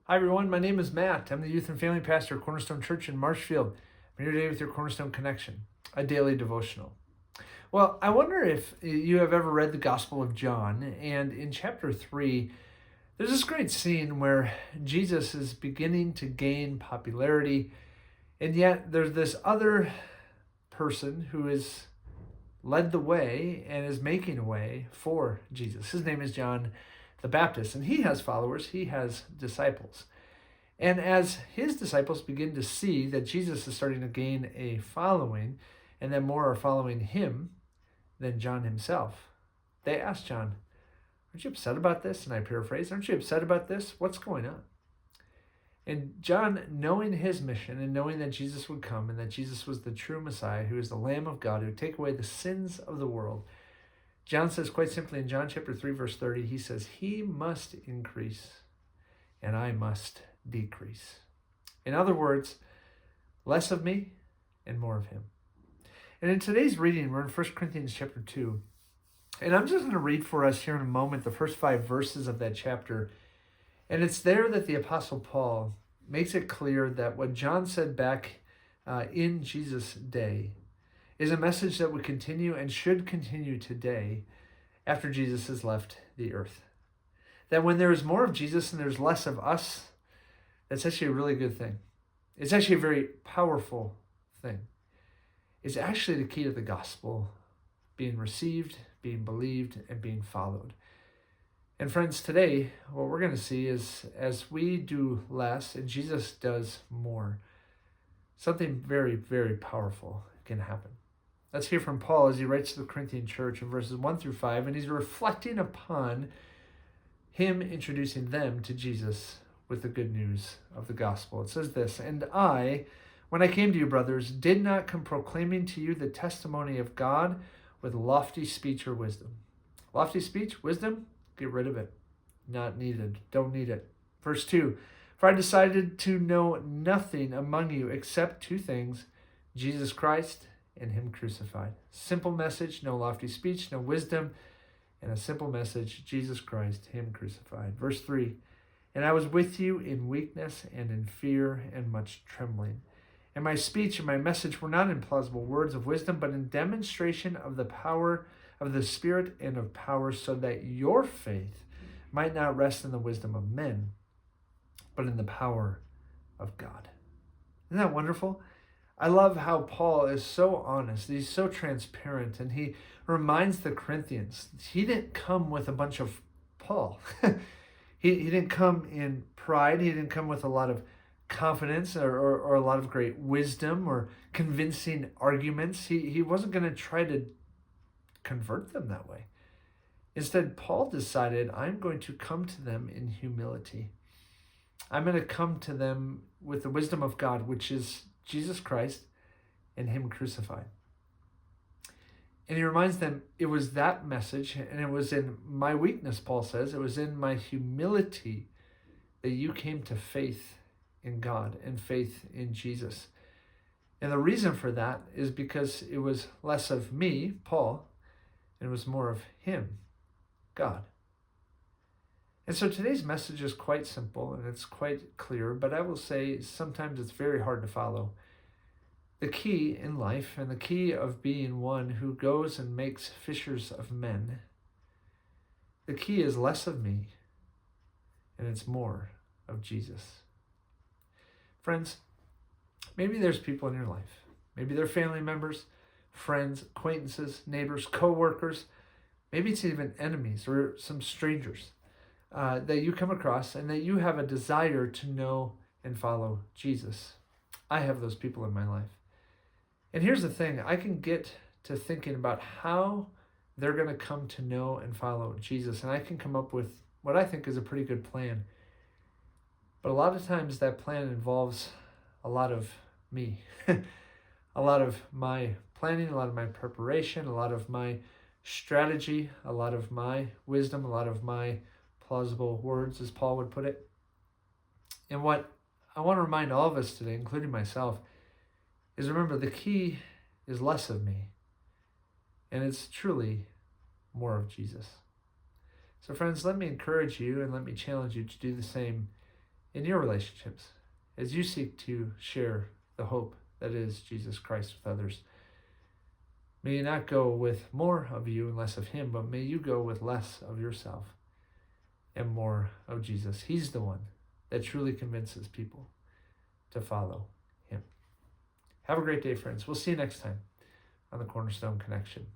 Hi everyone, my name is Matt. I'm the youth and family pastor at Cornerstone Church in Marshfield. I'm here today with your Cornerstone Connection, a daily devotional. Well, I wonder if you have ever read the Gospel of John, and in chapter 3, there's this great scene where Jesus is beginning to gain popularity, and yet there's this other person who is led the way and is making a way for Jesus. His name is John the Baptist, and he has followers, he has disciples. And as his disciples begin to see that Jesus is starting to gain a following, and that more are following him than John himself, they ask John, "Aren't you upset about this?" And I paraphrase, "Aren't you upset about this? What's going on?" And John, knowing his mission and knowing that Jesus would come and that Jesus was the true Messiah, who is the Lamb of God, who would take away the sins of the world, John says quite simply in John chapter 3, verse 30, he says, "He must increase and I must decrease." In other words, less of me and more of him. And in today's reading, we're in 1 Corinthians chapter 2. And I'm just going to read for us here in a moment the first 5 verses of that chapter. And it's there that the Apostle Paul makes it clear that what John said back in Jesus' day is a message that would continue and should continue today after Jesus has left the earth. That when there is more of Jesus and there's less of us, that's actually a really good thing. It's actually a very powerful thing. It's actually the key to the gospel being received, being believed, and being followed. And friends, today, what we're going to see is as we do less and Jesus does more, something very, very powerful can happen. Let's hear from Paul as he writes to the Corinthian church in verses 1 through 5, and he's reflecting upon him introducing them to Jesus with the good news of the gospel. It says this, "And I, when I came to you, brothers, did not come proclaiming to you the testimony of God with lofty speech or wisdom." Lofty speech, wisdom, get rid of it. Not needed. Don't need it. Verse 2, "For I decided to know nothing among you except 2 things, Jesus Christ and him crucified." Simple message, no lofty speech, no wisdom, and a simple message, Jesus Christ, him crucified. Verse 3, "And I was with you in weakness and in fear and much trembling. And my speech and my message were not in plausible words of wisdom, but in demonstration of the power of the Spirit and of power, so that your faith might not rest in the wisdom of men, but in the power of God." Isn't that wonderful? I love how Paul is so honest. He's so transparent, and he reminds the Corinthians he didn't come with a bunch of Paul. He didn't come in pride. He didn't come with a lot of confidence or a lot of great wisdom or convincing arguments. He wasn't going to try to convert them that way. Instead, Paul decided, I'm going to come to them in humility. I'm going to come to them with the wisdom of God, which is Jesus Christ and him crucified. And he reminds them it was that message, and it was in my weakness, Paul says, it was in my humility that you came to faith in God and faith in Jesus. And the reason for that is because it was less of me, Paul, and it was more of him, God. And so today's message is quite simple and it's quite clear, but I will say sometimes it's very hard to follow. The key in life and the key of being one who goes and makes fishers of men, the key is less of me and it's more of Jesus. Friends, maybe there's people in your life, maybe they're family members, friends, acquaintances, neighbors, co-workers, maybe it's even enemies or some strangers that you come across and that you have a desire to know and follow Jesus. I have those people in my life. And here's the thing, I can get to thinking about how they're going to come to know and follow Jesus, and I can come up with what I think is a pretty good plan. But a lot of times that plan involves a lot of me, a lot of my planning, a lot of my preparation, a lot of my strategy, a lot of my wisdom, a lot of my plausible words, as Paul would put it. And what I want to remind all of us today, including myself, is remember the key is less of me, and it's truly more of Jesus. So friends, let me encourage you and let me challenge you to do the same in your relationships as you seek to share the hope that is Jesus Christ with others. May you not go with more of you and less of him, but may you go with less of yourself and more of Jesus. He's the one that truly convinces people to follow him. Have a great day, friends. We'll see you next time on the Cornerstone Connection.